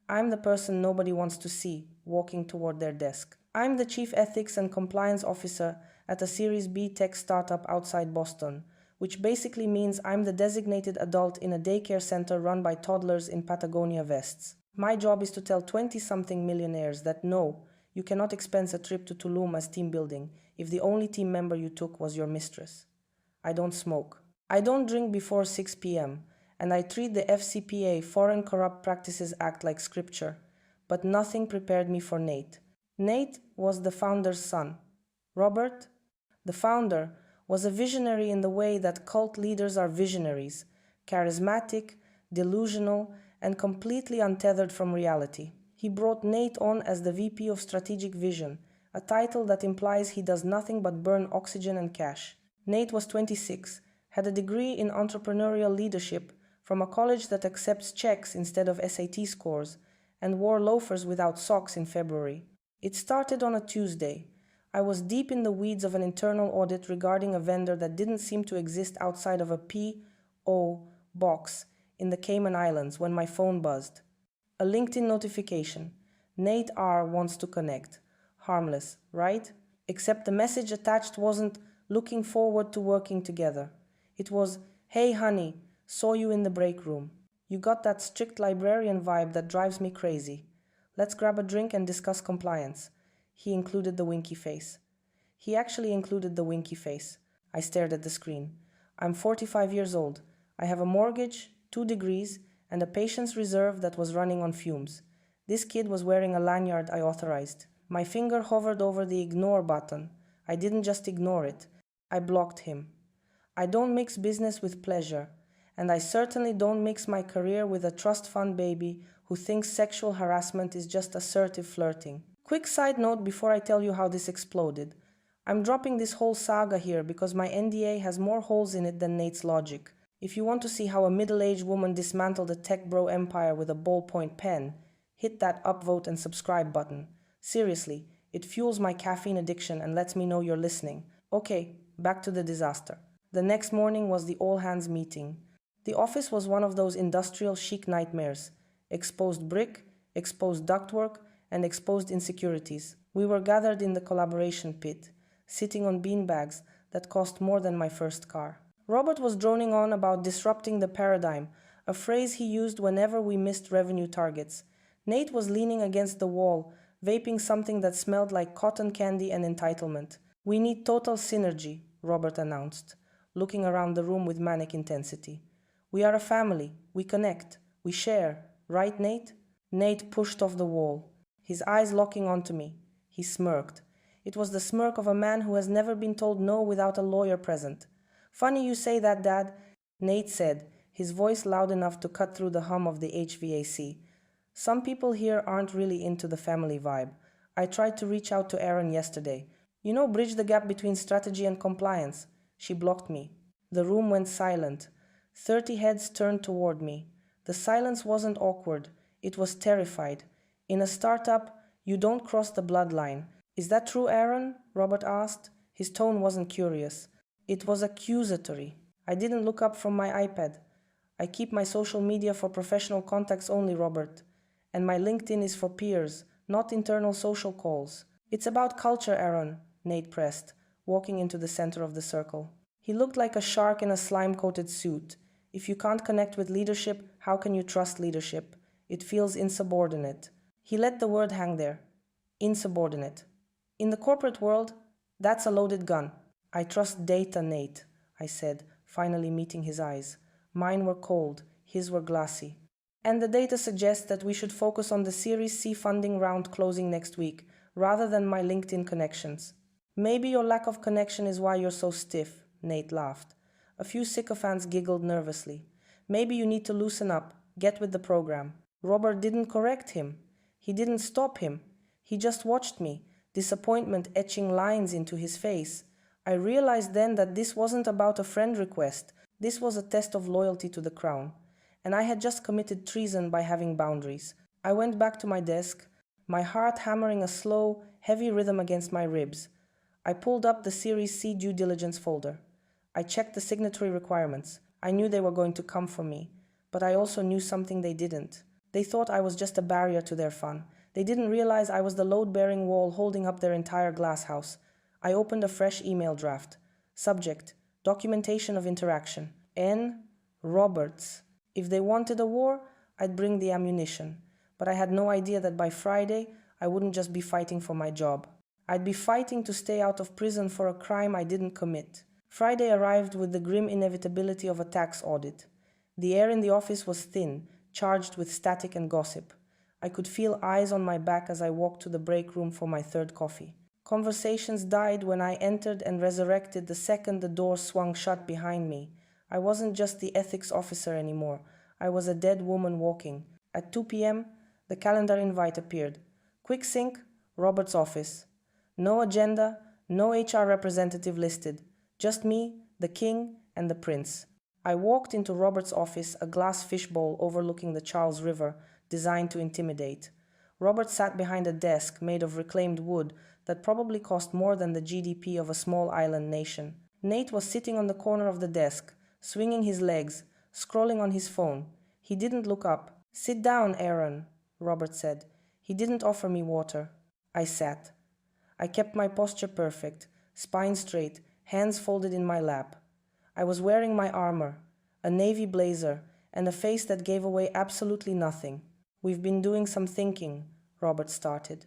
I'm the person nobody wants to see walking toward their desk. I'm the chief ethics and compliance officer at a Series B tech startup outside Boston, which basically means I'm the designated adult in a daycare center run by toddlers in Patagonia vests. My job is to tell 20-something millionaires that no, you cannot expense a trip to Tulum as team building if the only team member you took was your mistress. I don't smoke. I don't drink before 6 p.m., and I treat the FCPA Foreign Corrupt Practices Act like scripture, but nothing prepared me for Nate. Nate was the founder's son. Robert, the founder, was a visionary in the way that cult leaders are visionaries, charismatic, delusional, and completely untethered from reality. He brought Nate on as the VP of Strategic Vision, a title that implies he does nothing but burn oxygen and cash. Nate was 26, had a degree in entrepreneurial leadership from a college that accepts checks instead of SAT scores, and wore loafers without socks in February. It started on a Tuesday. I was deep in the weeds of an internal audit regarding a vendor that didn't seem to exist outside of a P.O. box in the Cayman Islands when my phone buzzed. A LinkedIn notification. Nate R. wants to connect. Harmless, right? Except the message attached wasn't looking forward to working together. It was, hey honey, saw you in the break room. You got that strict librarian vibe that drives me crazy. Let's grab a drink and discuss compliance. He included the winky face. He actually included the winky face. I stared at the screen. I'm 45 years old. I have a mortgage, 2 degrees, and a patience reserve that was running on fumes. This kid was wearing a lanyard I authorized. My finger hovered over the ignore button. I didn't just ignore it. I blocked him. I don't mix business with pleasure, and I certainly don't mix my career with a trust fund baby who thinks sexual harassment is just assertive flirting. Quick side note before I tell you how this exploded. I'm dropping this whole saga here because my NDA has more holes in it than Nate's logic. If you want to see how a middle-aged woman dismantled a tech bro empire with a ballpoint pen, hit that upvote and subscribe button. Seriously, it fuels my caffeine addiction and lets me know you're listening. Okay, back to the disaster. The next morning was the all-hands meeting. The office was one of those industrial chic nightmares. Exposed brick, exposed ductwork, and exposed insecurities. We were gathered in the collaboration pit, sitting on beanbags that cost more than my first car. Robert was droning on about disrupting the paradigm, a phrase he used whenever we missed revenue targets. Nate was leaning against the wall, vaping something that smelled like cotton candy and entitlement. We need total synergy, Robert announced, looking around the room with manic intensity. We are a family. We connect. We share. Right, Nate? Nate pushed off the wall, his eyes locking onto me. He smirked. It was the smirk of a man who has never been told no without a lawyer present. Funny you say that, Dad, Nate said, his voice loud enough to cut through the hum of the HVAC. Some people here aren't really into the family vibe. I tried to reach out to Erin yesterday. You know, bridge the gap between strategy and compliance. She blocked me. The room went silent. 30 heads turned toward me. The silence wasn't awkward. It was terrified. In a startup, you don't cross the bloodline. Is that true, Aaron? Robert asked. His tone wasn't curious. It was accusatory. I didn't look up from my iPad. I keep my social media for professional contacts only, Robert. And my LinkedIn is for peers, not internal social calls. It's about culture, Aaron, Nate pressed, walking into the center of the circle. He looked like a shark in a slime-coated suit. If you can't connect with leadership, how can you trust leadership? It feels insubordinate. He let the word hang there. Insubordinate. In the corporate world, that's a loaded gun. I trust data, Nate, I said, finally meeting his eyes. Mine were cold, his were glassy. And the data suggests that we should focus on the Series C funding round closing next week, rather than my LinkedIn connections. Maybe your lack of connection is why you're so stiff, Nate laughed. A few sycophants giggled nervously. Maybe you need to loosen up, get with the program. Robert didn't correct him. He didn't stop him. He just watched me, disappointment etching lines into his face. I realized then that this wasn't about a friend request. This was a test of loyalty to the crown. And I had just committed treason by having boundaries. I went back to my desk, my heart hammering a slow, heavy rhythm against my ribs. I pulled up the Series C due diligence folder. I checked the signatory requirements. I knew they were going to come from me, but I also knew something they didn't. They thought I was just a barrier to their fun. They didn't realize I was the load-bearing wall holding up their entire glass house. I opened a fresh email draft. Subject: Documentation of interaction. N. Roberts. If they wanted a war, I'd bring the ammunition. But I had no idea that by Friday, I wouldn't just be fighting for my job. I'd be fighting to stay out of prison for a crime I didn't commit. Friday arrived with the grim inevitability of a tax audit. The air in the office was thin, charged with static and gossip. I could feel eyes on my back as I walked to the break room for my third coffee. Conversations died when I entered and resurrected the second the door swung shut behind me. I wasn't just the ethics officer anymore. I was a dead woman walking. At 2 p.m., the calendar invite appeared. Quick sync, Robert's office. No agenda, no HR representative listed. Just me, the king, and the prince. I walked into Robert's office, a glass fishbowl overlooking the Charles River, designed to intimidate. Robert sat behind a desk made of reclaimed wood that probably cost more than the GDP of a small island nation. Nate was sitting on the corner of the desk, swinging his legs, scrolling on his phone. He didn't look up. "Sit down, Aaron," Robert said. He didn't offer me water. I sat. I kept my posture perfect, spine straight, hands folded in my lap. I was wearing my armor, a navy blazer, and a face that gave away absolutely nothing. "We've been doing some thinking," Robert started,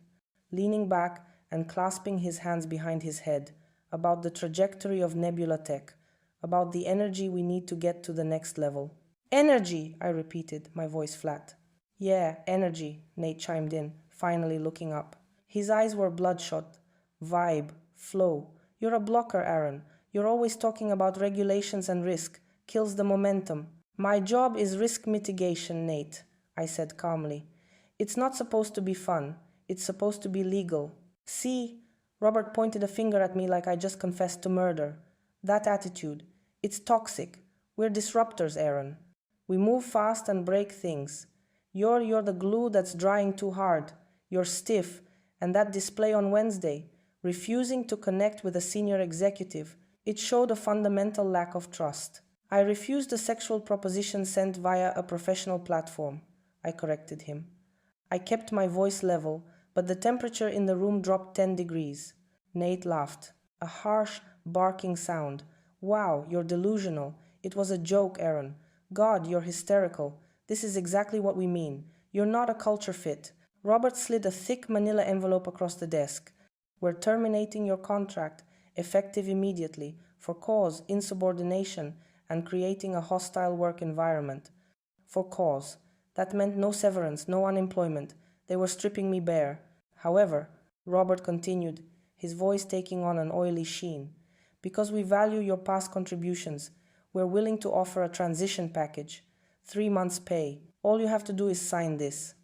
leaning back and clasping his hands behind his head, about the trajectory of Nebula Tech, about the energy we need to get to the next level. "Energy," I repeated, my voice flat. "Yeah, energy," Nate chimed in, finally looking up. His eyes were bloodshot. "Vibe, flow. You're a blocker, Aaron. You're always talking about regulations and risk. Kills the momentum." "My job is risk mitigation, Nate," I said calmly. "It's not supposed to be fun. It's supposed to be legal." "See?" Robert pointed a finger at me like I just confessed to murder. "That attitude. It's toxic. We're disruptors, Aaron. We move fast and break things. You're the glue that's drying too hard. You're stiff. And that display on Wednesday, refusing to connect with a senior executive, it showed a fundamental lack of trust." "I refused a sexual proposition sent via a professional platform," I corrected him. I kept my voice level, but the temperature in the room dropped 10 degrees. Nate laughed. A harsh, barking sound. "Wow, you're delusional. It was a joke, Aaron. God, you're hysterical. This is exactly what we mean. You're not a culture fit." Robert slid a thick manila envelope across the desk. "We're terminating your contract, effective immediately, for cause insubordination and creating a hostile work environment." For cause. That meant no severance, no unemployment. They were stripping me bare. "However," Robert continued, his voice taking on an oily sheen, "because we value your past contributions, we're willing to offer a transition package. 3 months' pay. All you have to do is sign this."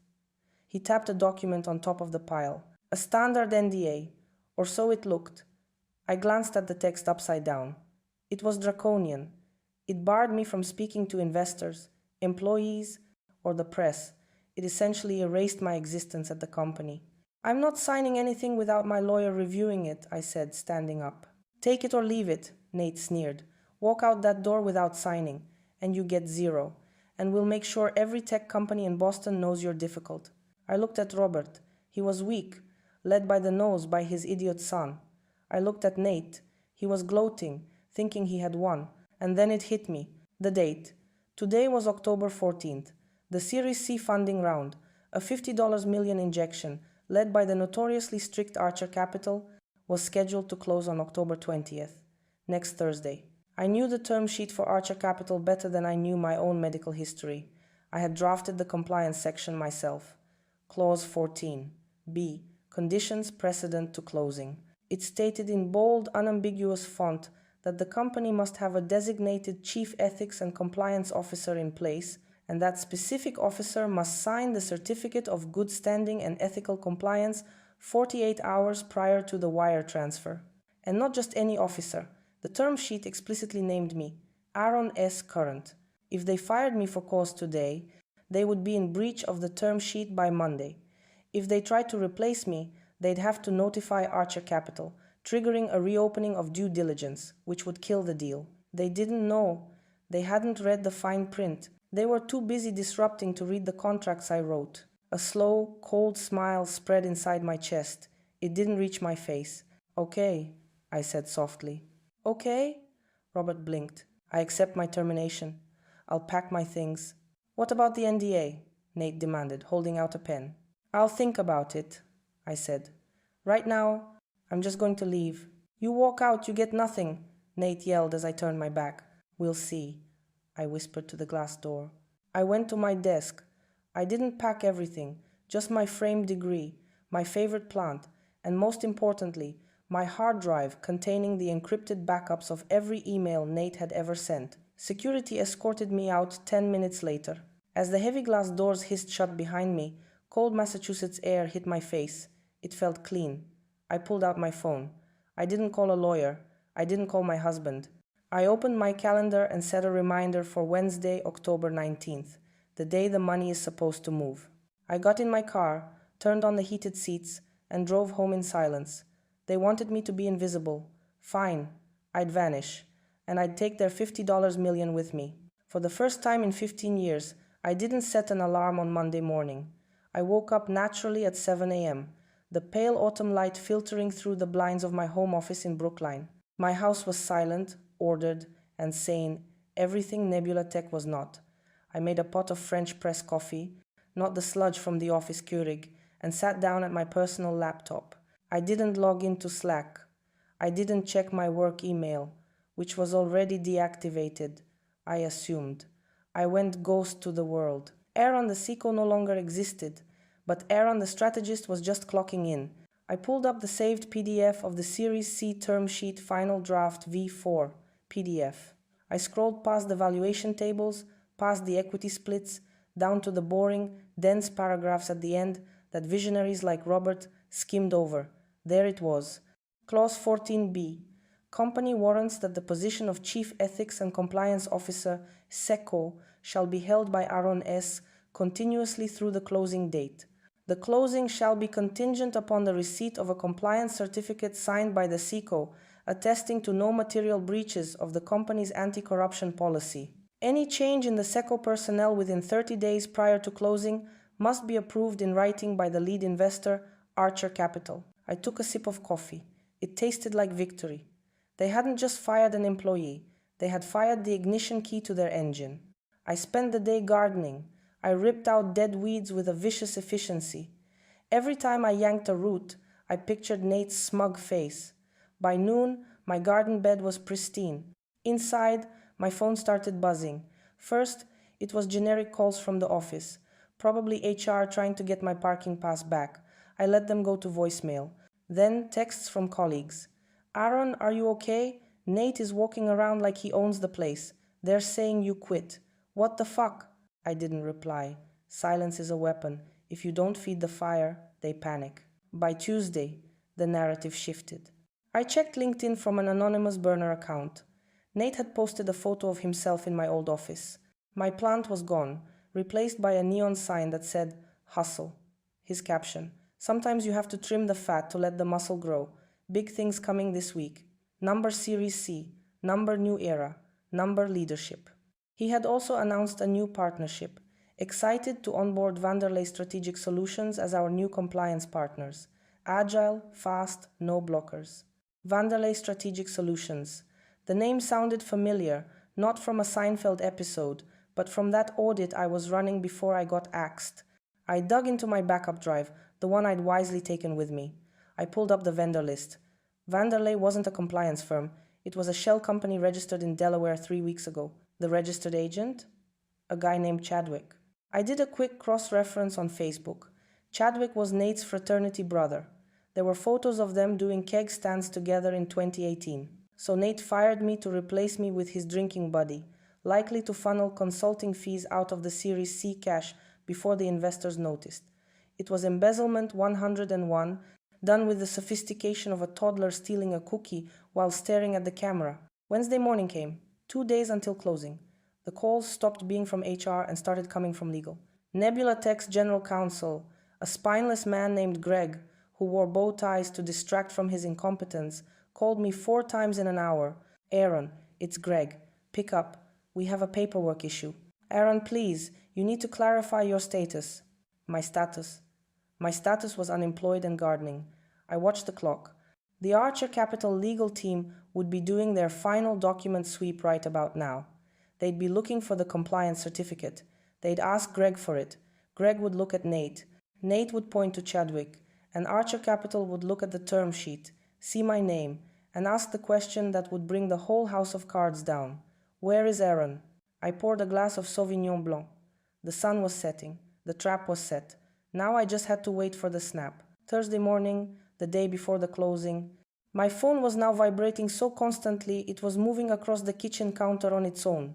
He tapped a document on top of the pile. A standard NDA, or so it looked. I glanced at the text upside down. It was draconian. It barred me from speaking to investors, employees, or the press. It essentially erased my existence at the company. "I'm not signing anything without my lawyer reviewing it," I said, standing up. "Take it or leave it," Nate sneered. "Walk out that door without signing, and you get 0. And we'll make sure every tech company in Boston knows you're difficult." I looked at Robert. He was weak, led by the nose by his idiot son. I looked at Nate. He was gloating, thinking he had won. And then it hit me. The date. Today was October 14th. The Series C funding round, a $50 million injection, led by the notoriously strict Archer Capital, was scheduled to close on October 20th, next Thursday. I knew the term sheet for Archer Capital better than I knew my own medical history. I had drafted the compliance section myself. Clause 14. B. Conditions precedent to closing. It stated in bold, unambiguous font that the company must have a designated Chief Ethics and Compliance Officer in place, and that specific officer must sign the Certificate of Good Standing and Ethical Compliance 48 hours prior to the wire transfer. And not just any officer. The term sheet explicitly named me, Aaron S. Current. If they fired me for cause today, they would be in breach of the term sheet by Monday. If they tried to replace me, they'd have to notify Archer Capital, triggering a reopening of due diligence, which would kill the deal. They didn't know. They hadn't read the fine print. They were too busy disrupting to read the contracts I wrote. A slow, cold smile spread inside my chest. It didn't reach my face. Okay, I said softly. Okay? Robert blinked. I accept my termination. I'll pack my things. What about the NDA? Nate demanded, holding out a pen. I'll think about it, I said. Right now, I'm just going to leave. You walk out, you get nothing, Nate yelled as I turned my back. We'll see, I whispered to the glass door. I went to my desk. I didn't pack everything, just my framed degree, my favorite plant, and most importantly, my hard drive containing the encrypted backups of every email Nate had ever sent. Security escorted me out 10 minutes later. As the heavy glass doors hissed shut behind me, cold Massachusetts air hit my face. It felt clean. I pulled out my phone. I didn't call a lawyer. I didn't call my husband. I opened my calendar and set a reminder for Wednesday, October 19th, the day the money is supposed to move. I got in my car, turned on the heated seats, and drove home in silence. They wanted me to be invisible. Fine. I'd vanish. And I'd take their $50 million with me. For the first time in 15 years, I didn't set an alarm on Monday morning. I woke up naturally at 7 a.m., the pale autumn light filtering through the blinds of my home office in Brookline. My house was silent, ordered, and sane, everything Nebula Tech was not. I made a pot of French press coffee, not the sludge from the office Keurig, and sat down at my personal laptop. I didn't log into Slack. I didn't check my work email, which was already deactivated, I assumed. I went ghost to the world. Aaron the Seco no longer existed, but Aaron the strategist was just clocking in. I pulled up the saved PDF of the Series C term sheet final draft V4 PDF. I scrolled past the valuation tables, past the equity splits, down to the boring, dense paragraphs at the end that visionaries like Robert skimmed over. There it was. Clause 14b. Company warrants that the position of Chief Ethics and Compliance Officer, SECO, shall be held by Aaron S. continuously through the closing date. The closing shall be contingent upon the receipt of a compliance certificate signed by the SECO, attesting to no material breaches of the company's anti-corruption policy. Any change in the SECO personnel within 30 days prior to closing must be approved in writing by the lead investor, Archer Capital. I took a sip of coffee. It tasted like victory. They hadn't just fired an employee. They had fired the ignition key to their engine. I spent the day gardening. I ripped out dead weeds with a vicious efficiency. Every time I yanked a root, I pictured Nate's smug face. By noon, my garden bed was pristine. Inside, my phone started buzzing. First, it was generic calls from the office, probably HR trying to get my parking pass back. I let them go to voicemail. Then texts from colleagues. Aaron, are you okay? Nate is walking around like he owns the place. They're saying you quit. What the fuck? I didn't reply. Silence is a weapon. If you don't feed the fire, they panic. By Tuesday, the narrative shifted. I checked LinkedIn from an anonymous burner account. Nate had posted a photo of himself in my old office. My plant was gone, replaced by a neon sign that said, "Hustle." His caption, "Sometimes you have to trim the fat to let the muscle grow. Big things coming this week. Number Series C. Number New Era. Number Leadership." He had also announced a new partnership. Excited to onboard Vanderlei Strategic Solutions as our new compliance partners. Agile, fast, no blockers. Vanderlei Strategic Solutions. The name sounded familiar, not from a Seinfeld episode, but from that audit I was running before I got axed. I dug into my backup drive, the one I'd wisely taken with me. I pulled up the vendor list. Vanderlei wasn't a compliance firm. It was a shell company registered in Delaware 3 weeks ago. The registered agent? A guy named Chadwick. I did a quick cross-reference on Facebook. Chadwick was Nate's fraternity brother. There were photos of them doing keg stands together in 2018. So Nate fired me to replace me with his drinking buddy, likely to funnel consulting fees out of the Series C cash before the investors noticed. It was embezzlement 101, done with the sophistication of a toddler stealing a cookie while staring at the camera. Wednesday morning came, 2 days until closing. The calls stopped being from HR and started coming from legal. Nebula Tech's general counsel, a spineless man named Greg, who wore bow ties to distract from his incompetence, called me 4 times in an hour. "Aaron, it's Greg. Pick up. We have a paperwork issue." Aaron, please, you need to clarify your status. My status. My status was unemployed and gardening. I watched the clock. The Archer Capital legal team would be doing their final document sweep right about now. They'd be looking for the compliance certificate. They'd ask Greg for it. Greg would look at Nate. Nate would point to Chadwick. And Archer Capital would look at the term sheet, see my name, and ask the question that would bring the whole house of cards down. Where is Aaron? I poured a glass of Sauvignon Blanc. The sun was setting. The trap was set. Now I just had to wait for the snap. Thursday morning, the day before the closing. My phone was now vibrating so constantly it was moving across the kitchen counter on its own.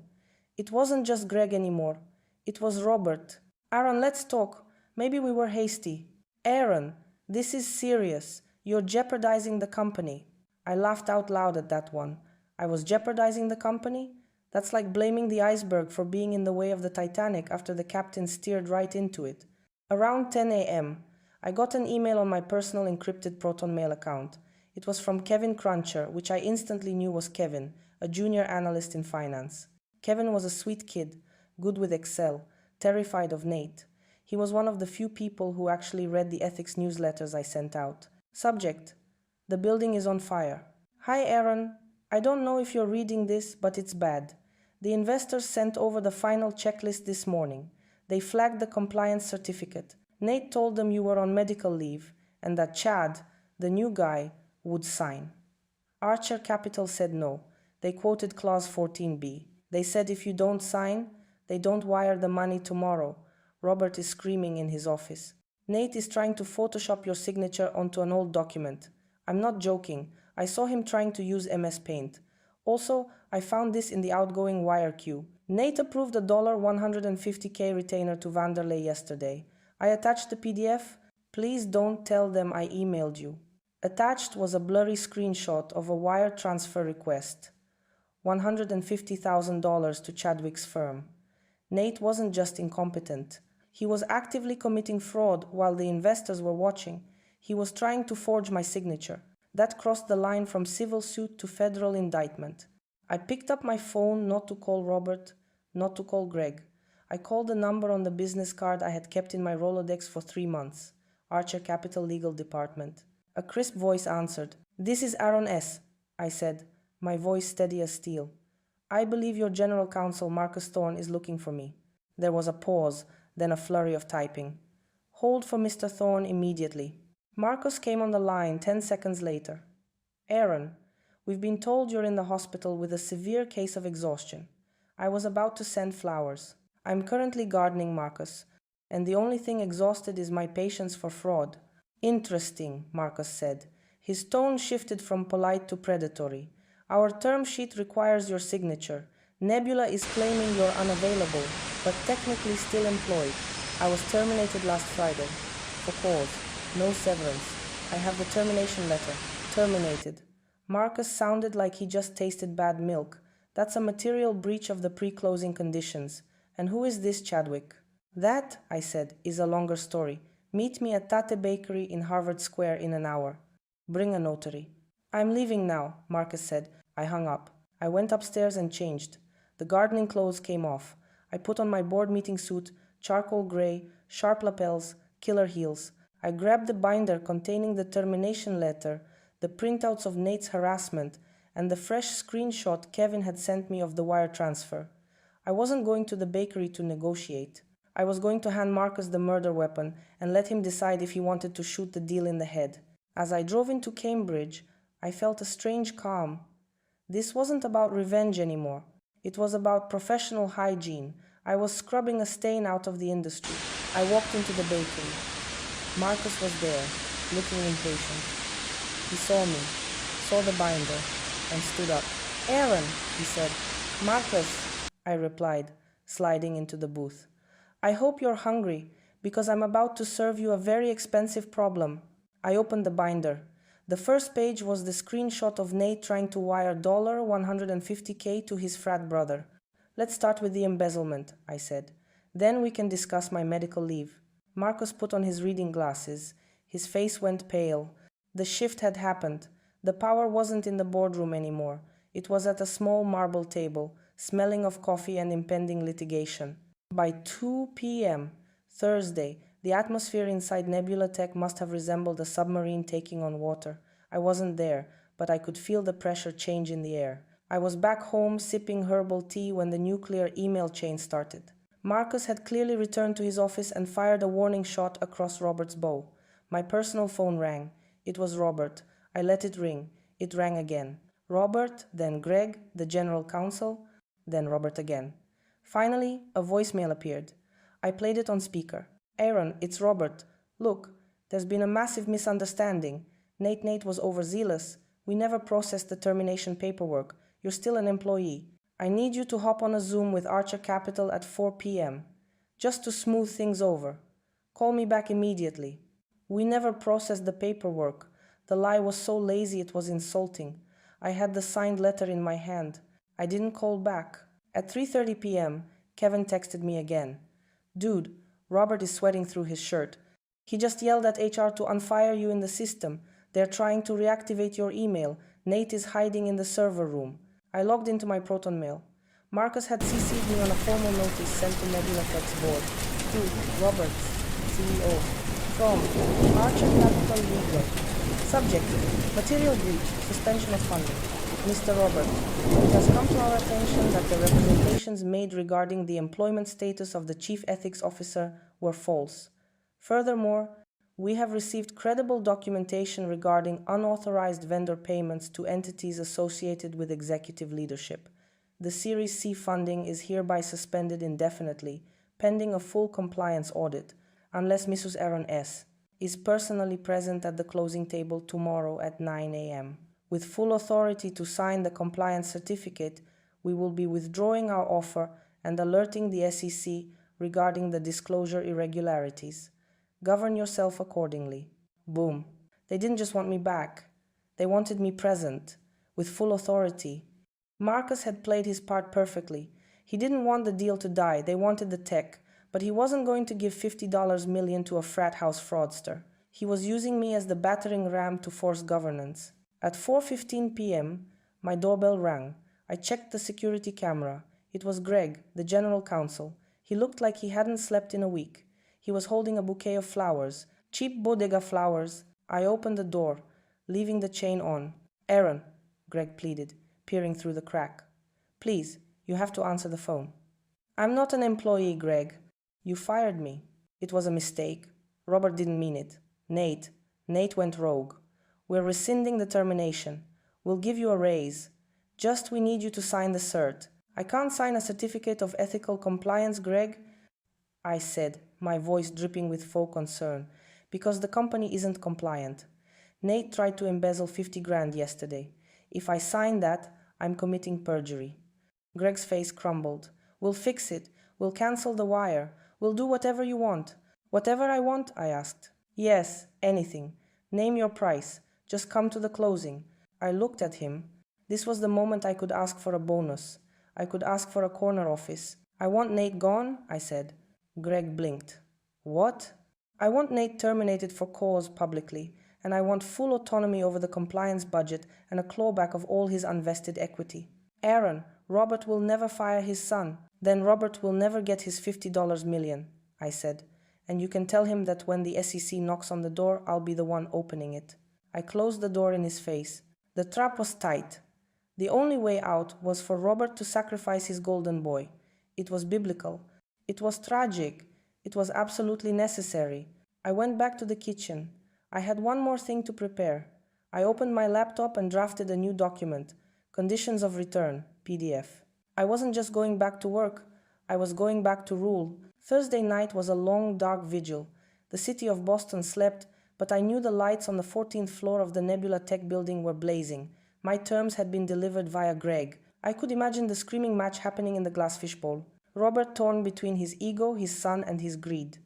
It wasn't just Greg anymore. It was Robert. Aaron, let's talk. Maybe we were hasty. Aaron, this is serious. You're jeopardizing the company. I laughed out loud at that one. I was jeopardizing the company? That's like blaming the iceberg for being in the way of the Titanic after the captain steered right into it. Around 10 a.m., I got an email on my personal encrypted Proton Mail account. It was from Kevin Cruncher, which I instantly knew was Kevin, a junior analyst in finance. Kevin was a sweet kid, good with Excel, terrified of Nate. He was one of the few people who actually read the ethics newsletters I sent out. Subject: the building is on fire. Hi Aaron, I don't know if you're reading this, but it's bad. The investors sent over the final checklist this morning. They flagged the compliance certificate. Nate told them you were on medical leave and that Chad, the new guy, would sign. Archer Capital said no. They quoted clause 14b. They said if you don't sign, they don't wire the money tomorrow. Robert is screaming in his office. Nate is trying to Photoshop your signature onto an old document. I'm not joking. I saw him trying to use MS Paint. Also, I found this in the outgoing wire queue. Nate approved a $150K retainer to Vanderlei yesterday. I attached the PDF. Please don't tell them I emailed you. Attached was a blurry screenshot of a wire transfer request. $150,000 to Chadwick's firm. Nate wasn't just incompetent. He was actively committing fraud while the investors were watching. He was trying to forge my signature. That crossed the line from civil suit to federal indictment. I picked up my phone not to call Robert, not to call Greg. I called the number on the business card I had kept in my Rolodex for 3 months. Archer Capital Legal Department. A crisp voice answered. This is Aaron S., I said, my voice steady as steel. I believe your general counsel, Marcus Thorne, is looking for me. There was a pause, then a flurry of typing. Hold for Mr. Thorne immediately. Marcus came on the line 10 seconds later. Aaron, we've been told you're in the hospital with a severe case of exhaustion. I was about to send flowers. I'm currently gardening, Marcus, and the only thing exhausted is my patience for fraud. Interesting, Marcus said. His tone shifted from polite to predatory. Our term sheet requires your signature. Nebula is claiming you're unavailable, but technically still employed. I was terminated last Friday. For cause. No severance. I have the termination letter. Terminated. Marcus sounded like he just tasted bad milk. That's a material breach of the pre-closing conditions. And who is this Chadwick? That, I said, is a longer story. Meet me at Tate Bakery in Harvard Square in an hour. Bring a notary. I'm leaving now, Marcus said. I hung up. I went upstairs and changed. The gardening clothes came off. I put on my board meeting suit, charcoal gray, sharp lapels, killer heels. I grabbed the binder containing the termination letter, the printouts of Nate's harassment, and the fresh screenshot Kevin had sent me of the wire transfer. I wasn't going to the bakery to negotiate. I was going to hand Marcus the murder weapon and let him decide if he wanted to shoot the deal in the head. As I drove into Cambridge, I felt a strange calm. This wasn't about revenge anymore. It was about professional hygiene. I was scrubbing a stain out of the industry. I walked into the bakery. Marcus was there, looking impatient. He saw me, saw the binder, and stood up. Aaron, he said. Marcus, I replied, sliding into the booth. I hope you're hungry, because I'm about to serve you a very expensive problem. I opened the binder. The first page was the screenshot of Nate trying to wire $150K to his frat brother. Let's start with the embezzlement, I said. Then we can discuss my medical leave. Marcus put on his reading glasses. His face went pale. The shift had happened. The power wasn't in the boardroom anymore. It was at a small marble table, smelling of coffee and impending litigation. By 2 p.m. Thursday, the atmosphere inside Nebula Tech must have resembled a submarine taking on water. I wasn't there, but I could feel the pressure change in the air. I was back home sipping herbal tea when the nuclear email chain started. Marcus had clearly returned to his office and fired a warning shot across Robert's bow. My personal phone rang. It was Robert. I let it ring. It rang again. Robert, then Greg, the general counsel, then Robert again. Finally, a voicemail appeared. I played it on speaker. Aaron, it's Robert. Look, there's been a massive misunderstanding. Nate was overzealous. We never processed the termination paperwork. You're still an employee. I need you to hop on a Zoom with Archer Capital at 4 p.m. just to smooth things over. Call me back immediately. We never processed the paperwork. The lie was so lazy it was insulting. I had the signed letter in my hand. I didn't call back. At 3:30 p.m., Kevin texted me again. Dude, Robert is sweating through his shirt. He just yelled at HR to unfire you in the system. They're trying to reactivate your email. Nate is hiding in the server room. I logged into my Proton mail. Marcus had CC'd me on a formal notice sent to Nebula Tech's board. To Roberts, CEO. From Archer Capital Legal. Subject: Material breach, suspension of funding. Mr. Robert, it has come to our attention that the representations made regarding the employment status of the Chief Ethics Officer were false. Furthermore, we have received credible documentation regarding unauthorized vendor payments to entities associated with executive leadership. The Series C funding is hereby suspended indefinitely, pending a full compliance audit, unless Mrs. Aaron S. is personally present at the closing table tomorrow at 9 a.m. With full authority to sign the compliance certificate, we will be withdrawing our offer and alerting the SEC regarding the disclosure irregularities. Govern yourself accordingly. Boom. They didn't just want me back. They wanted me present, with full authority. Marcus had played his part perfectly. He didn't want the deal to die. They wanted the tech, but he wasn't going to give $50 million to a frat house fraudster. He was using me as the battering ram to force governance. At 4:15 p.m., my doorbell rang. I checked the security camera. It was Greg, the general counsel. He looked like he hadn't slept in a week. He was holding a bouquet of flowers, cheap bodega flowers. I opened the door, leaving the chain on. Aaron, Greg pleaded, peering through the crack. Please, you have to answer the phone. I'm not an employee, Greg. You fired me. It was a mistake. Robert didn't mean it. Nate went rogue. We're rescinding the termination. We'll give you a raise. Just we need you to sign the cert. I can't sign a certificate of ethical compliance, Greg, I said, my voice dripping with faux concern, because the company isn't compliant. Nate tried to embezzle 50 grand yesterday. If I sign that, I'm committing perjury. Greg's face crumbled. We'll fix it. We'll cancel the wire. We'll do whatever you want. Whatever I want? I asked. Yes, anything. Name your price. Just come to the closing. I looked at him. This was the moment I could ask for a bonus. I could ask for a corner office. I want Nate gone, I said. Greg blinked. What? I want Nate terminated for cause publicly, and I want full autonomy over the compliance budget and a clawback of all his unvested equity. Aaron, Robert will never fire his son. Then Robert will never get his $50 million, I said. And you can tell him that when the SEC knocks on the door, I'll be the one opening it. I closed the door in his face. The trap was tight. The only way out was for Robert to sacrifice his golden boy. It was biblical. It was tragic. It was absolutely necessary. I went back to the kitchen. I had one more thing to prepare. I opened my laptop and drafted a new document, Conditions of Return, PDF. I wasn't just going back to work. I was going back to rule. Thursday night was a long, dark vigil. The city of Boston slept, but I knew the lights on the 14th floor of the Nebula Tech building were blazing. My terms had been delivered via Greg. I could imagine the screaming match happening in the glass fishbowl. Robert torn between his ego, his son, and his greed.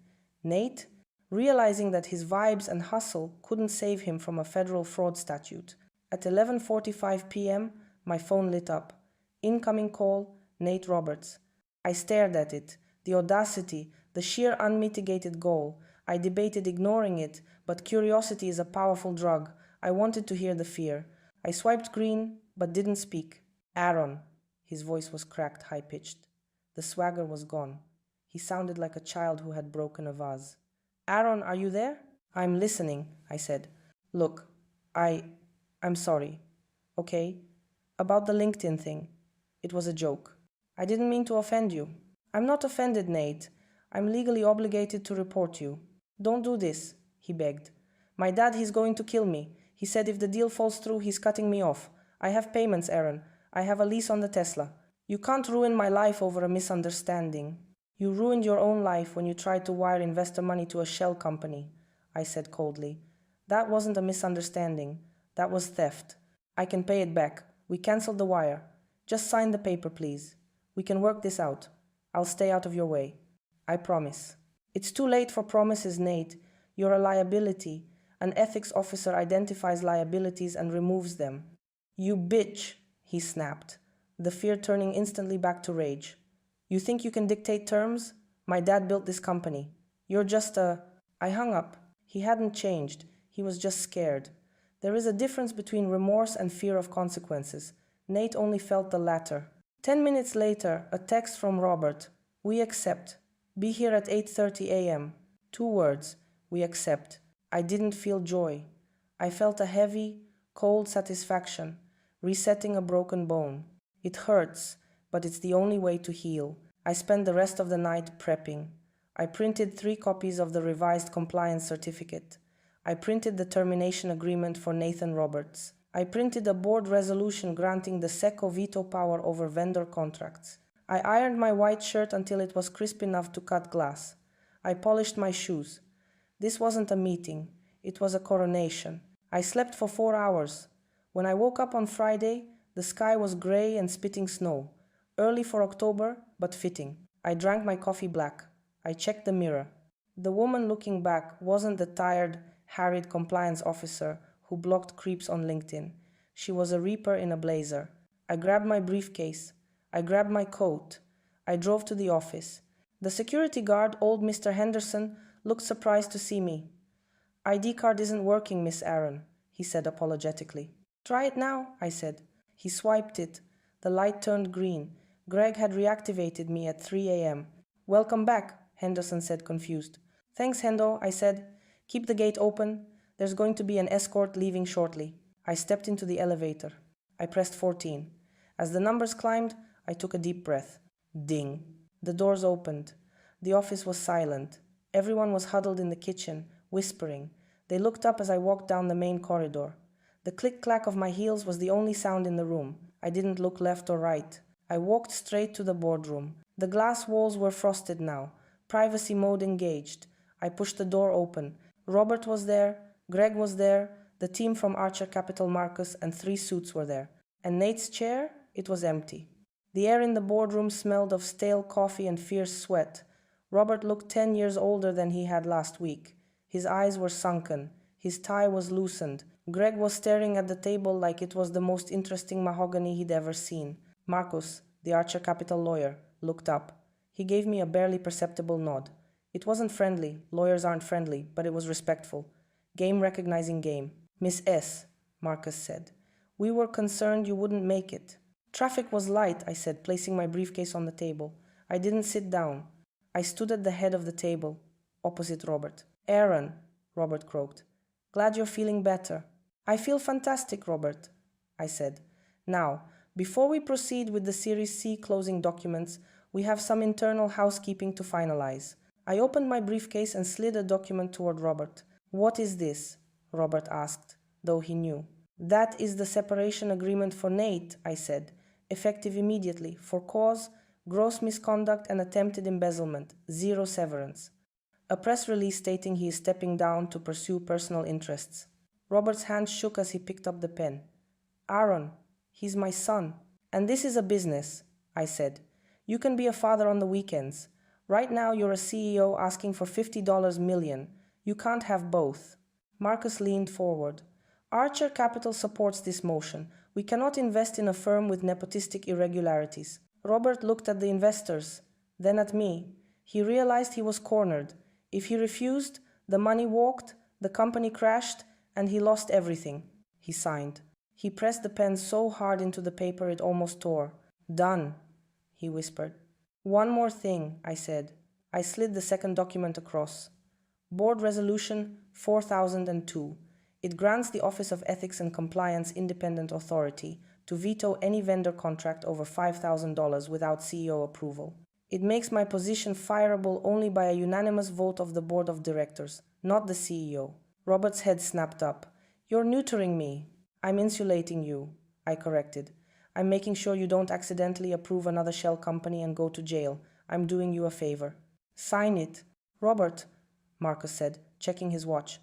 Nate, realizing that his vibes and hustle couldn't save him from a federal fraud statute. At 11:45 p.m., my phone lit up. Incoming call, Nate Roberts. I stared at it. The audacity, the sheer unmitigated gall. I debated ignoring it, but curiosity is a powerful drug. I wanted to hear the fear. I swiped green, but didn't speak. Aaron. His voice was cracked, high-pitched. The swagger was gone. He sounded like a child who had broken a vase. Aaron, are you there? I'm listening, I said. Look, I'm sorry. Okay? About the LinkedIn thing. It was a joke. I didn't mean to offend you. I'm not offended, Nate. I'm legally obligated to report you. Don't do this, he begged. My dad, he's going to kill me. He said if the deal falls through, he's cutting me off. I have payments, Aaron. I have a lease on the Tesla. You can't ruin my life over a misunderstanding. You ruined your own life when you tried to wire investor money to a shell company, I said coldly. That wasn't a misunderstanding. That was theft. I can pay it back. We canceled the wire. Just sign the paper, please. We can work this out. I'll stay out of your way. I promise. It's too late for promises, Nate. You're a liability. An ethics officer identifies liabilities and removes them. You bitch, he snapped, the fear turning instantly back to rage. You think you can dictate terms? My dad built this company. You're just a... I hung up. He hadn't changed. He was just scared. There is a difference between remorse and fear of consequences. Nate only felt the latter. 10 minutes later, a text from Robert. We accept. Be here at 8:30 a.m. 2 words. We accept. I didn't feel joy. I felt a heavy, cold satisfaction, resetting a broken bone. It hurts, but it's the only way to heal. I spent the rest of the night prepping. I printed 3 copies of the revised compliance certificate. I printed the termination agreement for Nathan Roberts. I printed a board resolution granting the SECO veto power over vendor contracts. I ironed my white shirt until it was crisp enough to cut glass. I polished my shoes. This wasn't a meeting. It was a coronation. I slept for 4 hours. When I woke up on Friday, the sky was gray and spitting snow. Early for October, but fitting. I drank my coffee black. I checked the mirror. The woman looking back wasn't the tired, harried compliance officer who blocked creeps on LinkedIn. She was a reaper in a blazer. I grabbed my briefcase. I grabbed my coat. I drove to the office. The security guard, old Mr. Henderson, looked surprised to see me. ID card isn't working, Miss Aaron, he said apologetically. Try it now, I said. He swiped it. The light turned green. Greg had reactivated me at 3 a.m. Welcome back, Henderson said, confused. Thanks, Hendo, I said. Keep the gate open. There's going to be an escort leaving shortly. I stepped into the elevator. I pressed 14. As the numbers climbed, I took a deep breath. Ding. The doors opened. The office was silent. Everyone was huddled in the kitchen, whispering. They looked up as I walked down the main corridor. The click-clack of my heels was the only sound in the room. I didn't look left or right. I walked straight to the boardroom. The glass walls were frosted now. Privacy mode engaged. I pushed the door open. Robert was there. Greg was there. The team from Archer Capital Marcus and 3 suits were there. And Nate's chair? It was empty. The air in the boardroom smelled of stale coffee and fierce sweat. Robert looked 10 years older than he had last week. His eyes were sunken. His tie was loosened. Greg was staring at the table like it was the most interesting mahogany he'd ever seen. Marcus, the Archer Capital lawyer, looked up. He gave me a barely perceptible nod. It wasn't friendly. Lawyers aren't friendly, but it was respectful. Game recognizing game. Miss S., Marcus said. We were concerned you wouldn't make it. Traffic was light, I said, placing my briefcase on the table. I didn't sit down. I stood at the head of the table, opposite Robert. Aaron, Robert croaked. Glad you're feeling better. I feel fantastic, Robert, I said. Now, before we proceed with the Series C closing documents, we have some internal housekeeping to finalize. I opened my briefcase and slid a document toward Robert. What is this? Robert asked, though he knew. That is the separation agreement for Nate, I said, effective immediately, for cause, gross misconduct and attempted embezzlement, 0 severance. A press release stating he is stepping down to pursue personal interests. Robert's hand shook as he picked up the pen. Aaron, he's my son. And this is a business, I said. You can be a father on the weekends. Right now you're a CEO asking for $50 million. You can't have both. Marcus leaned forward. Archer Capital supports this motion. We cannot invest in a firm with nepotistic irregularities. Robert looked at the investors, then at me. He realized he was cornered. If he refused, the money walked, the company crashed, and he lost everything. He signed. He pressed the pen so hard into the paper it almost tore. Done, he whispered. One more thing, I said. I slid the second document across. Board Resolution 4002. It grants the Office of Ethics and Compliance independent authority to veto any vendor contract over $5,000 without CEO approval. It makes my position fireable only by a unanimous vote of the Board of Directors, not the CEO. Robert's head snapped up. You're neutering me. I'm insulating you, I corrected. I'm making sure you don't accidentally approve another shell company and go to jail. I'm doing you a favor. Sign it. Robert, Marcus said, checking his watch.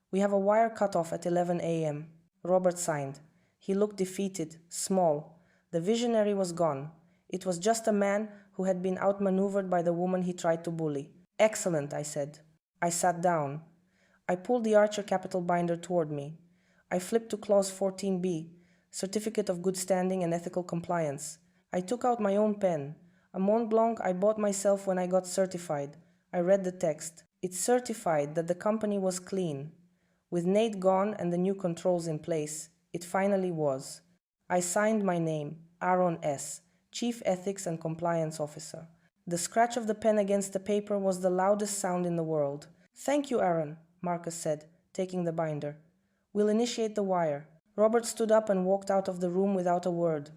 We have a wire cutoff at 11 a.m. Robert signed. He looked defeated, small. The visionary was gone. It was just a man who had been outmaneuvered by the woman he tried to bully. Excellent, I said. I sat down. I pulled the Archer Capital binder toward me. I flipped to Clause 14b, Certificate of Good Standing and Ethical Compliance. I took out my own pen. A Mont Blanc I bought myself when I got certified. I read the text. It certified that the company was clean. With Nate gone and the new controls in place, it finally was. I signed my name, Aaron S., Chief Ethics and Compliance Officer. The scratch of the pen against the paper was the loudest sound in the world. Thank you, Aaron, Marcus said, taking the binder. We'll initiate the wire. Robert stood up and walked out of the room without a word.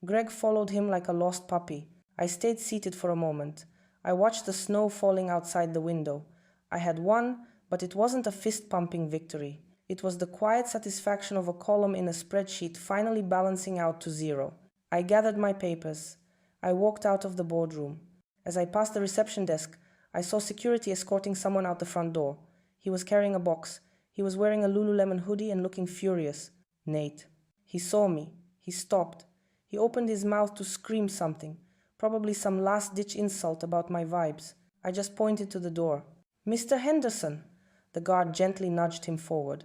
Greg followed him like a lost puppy. I stayed seated for a moment. I watched the snow falling outside the window. I had won, but it wasn't a fist-pumping victory. It was the quiet satisfaction of a column in a spreadsheet finally balancing out to zero. I gathered my papers. I walked out of the boardroom. As I passed the reception desk, I saw security escorting someone out the front door. He was carrying a box. He was wearing a Lululemon hoodie and looking furious. Nate. He saw me. He stopped. He opened his mouth to scream something, probably some last-ditch insult about my vibes. I just pointed to the door. Mr. Henderson. The guard gently nudged him forward.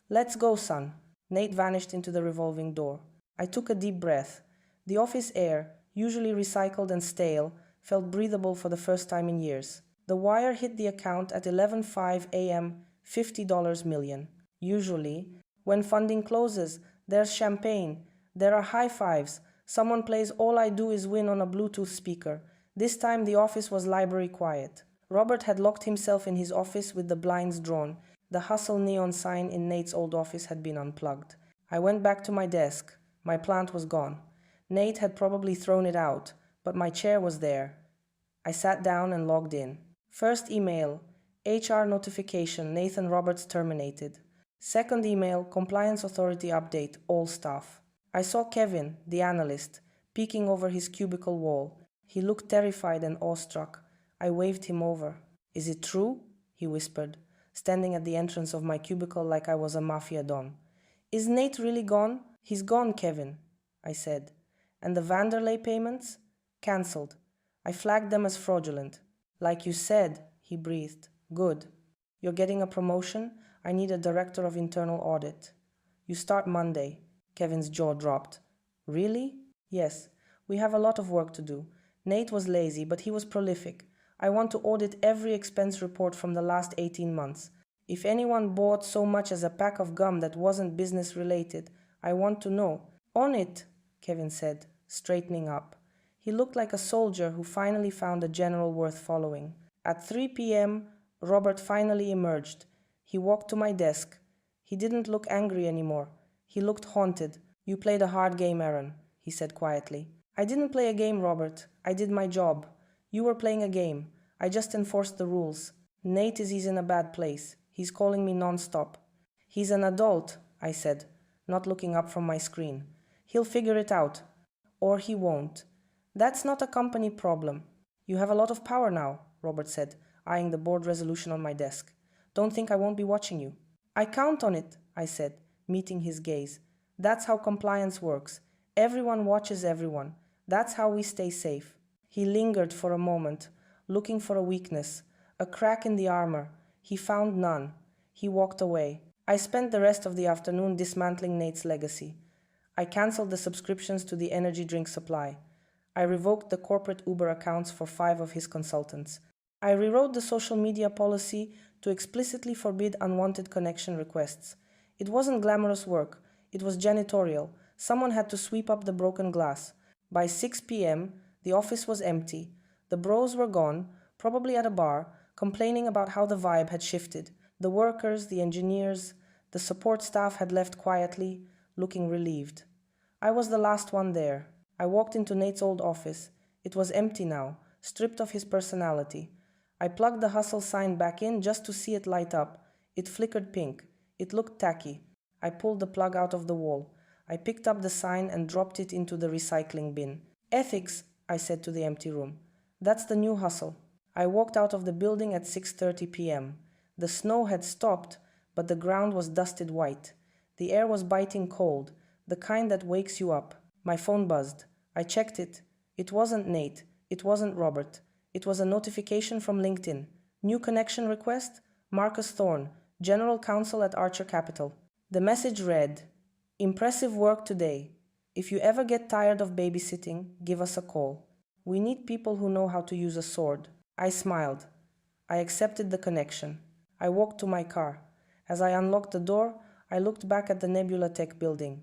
Let's go, son. Nate vanished into the revolving door. I took a deep breath. The office air, usually recycled and stale, felt breathable for the first time in years. The wire hit the account at 11:05 a.m., $50 million. Usually, when funding closes, there's champagne, there are high fives, someone plays All I Do Is Win on a Bluetooth speaker. This time the office was library quiet. Robert had locked himself in his office with the blinds drawn. The Hustle neon sign in Nate's old office had been unplugged. I went back to my desk. My plant was gone. Nate had probably thrown it out, but my chair was there. I sat down and logged in. First email, HR notification, Nathan Roberts terminated. Second email, Compliance Authority update, all staff. I saw Kevin, the analyst, peeking over his cubicle wall. He looked terrified and awestruck. I waved him over. Is it true? He whispered, standing at the entrance of my cubicle like I was a mafia don. Is Nate really gone? He's gone, Kevin, I said. And the Vanderlei payments? Cancelled. I flagged them as fraudulent. Like you said, he breathed. Good. You're getting a promotion? I need a director of internal audit. You start Monday. Kevin's jaw dropped. Really? Yes. We have a lot of work to do. Nate was lazy, but he was prolific. I want to audit every expense report from the last 18 months. If anyone bought so much as a pack of gum that wasn't business related, I want to know. On it, Kevin said, straightening up. He looked like a soldier who finally found a general worth following. At 3 p.m., Robert finally emerged. He walked to my desk. He didn't look angry anymore. He looked haunted. You played a hard game, Aaron, he said quietly. I didn't play a game, Robert. I did my job. You were playing a game. I just enforced the rules. Nate is in a bad place. He's calling me non-stop. He's an adult, I said, not looking up from my screen. He'll figure it out. Or he won't. That's not a company problem. You have a lot of power now, Robert said, eyeing the board resolution on my desk. Don't think I won't be watching you. I count on it, I said, meeting his gaze. That's how compliance works. Everyone watches everyone. That's how we stay safe. He lingered for a moment, looking for a weakness, a crack in the armor. He found none. He walked away. I spent the rest of the afternoon dismantling Nate's legacy. I canceled the subscriptions to the energy drink supply. I revoked the corporate Uber accounts for 5 of his consultants. I rewrote the social media policy to explicitly forbid unwanted connection requests. It wasn't glamorous work. It was janitorial. Someone had to sweep up the broken glass. By 6 p.m., the office was empty. The bros were gone. probably at a bar, complaining about how the vibe had shifted. The workers, the engineers, the support staff had left quietly, looking relieved. I was the last one there. I walked into Nate's old office. It was empty now, stripped of his personality. I plugged the hustle sign back in just to see it light up. It flickered pink. It looked tacky. I pulled the plug out of the wall. I picked up the sign and dropped it into the recycling bin. Ethics, I said to the empty room. That's the new hustle. I walked out of the building at 6:30 p.m. The snow had stopped, but the ground was dusted white. The air was biting cold, the kind that wakes you up. My phone buzzed. I checked it. It wasn't Nate. It wasn't Robert. It was a notification from LinkedIn. New connection request? Marcus Thorne, General Counsel at Archer Capital. The message read, "Impressive work today. If you ever get tired of babysitting, give us a call. We need people who know how to use a sword." I smiled. I accepted the connection. I walked to my car. As I unlocked the door, I looked back at the Nebula Tech building.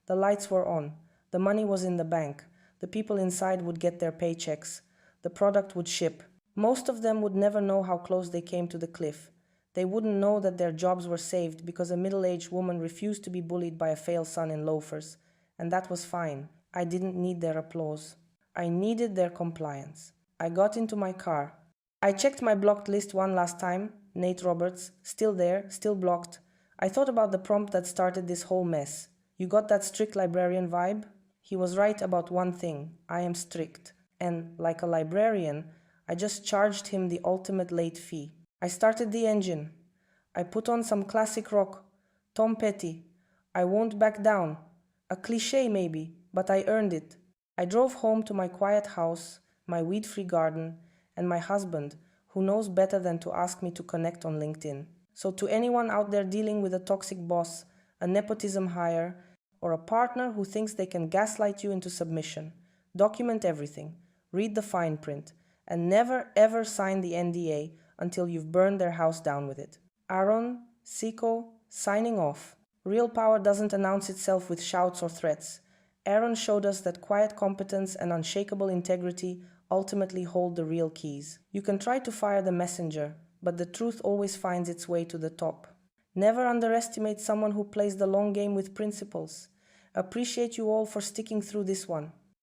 The lights were on. The money was in the bank. The people inside would get their paychecks. The product would ship. Most of them would never know how close they came to the cliff. They wouldn't know that their jobs were saved because a middle-aged woman refused to be bullied by a failed son in loafers. And that was fine. I didn't need their applause. I needed their compliance. I got into my car. I checked my blocked list one last time. Nate Roberts, still there, still blocked. I thought about the prompt that started this whole mess. You got that strict librarian vibe? He was right about one thing. I am strict. And, like a librarian, I just charged him the ultimate late fee. I started the engine. I put on some classic rock. Tom Petty. I won't back down. A cliché maybe, but I earned it. I drove home to my quiet house, my weed-free garden, and my husband, who knows better than to ask me to connect on LinkedIn. So to anyone out there dealing with a toxic boss, a nepotism hire, or a partner who thinks they can gaslight you into submission, document everything, read the fine print, and never ever sign the NDA until you've burned their house down with it. Aaron, Siko, signing off. Real power doesn't announce itself with shouts or threats. Aaron showed us that quiet competence and unshakable integrity ultimately hold the real keys. You can try to fire the messenger, but the truth always finds its way to the top. Never underestimate someone who plays the long game with principles. Appreciate you all for sticking through this one.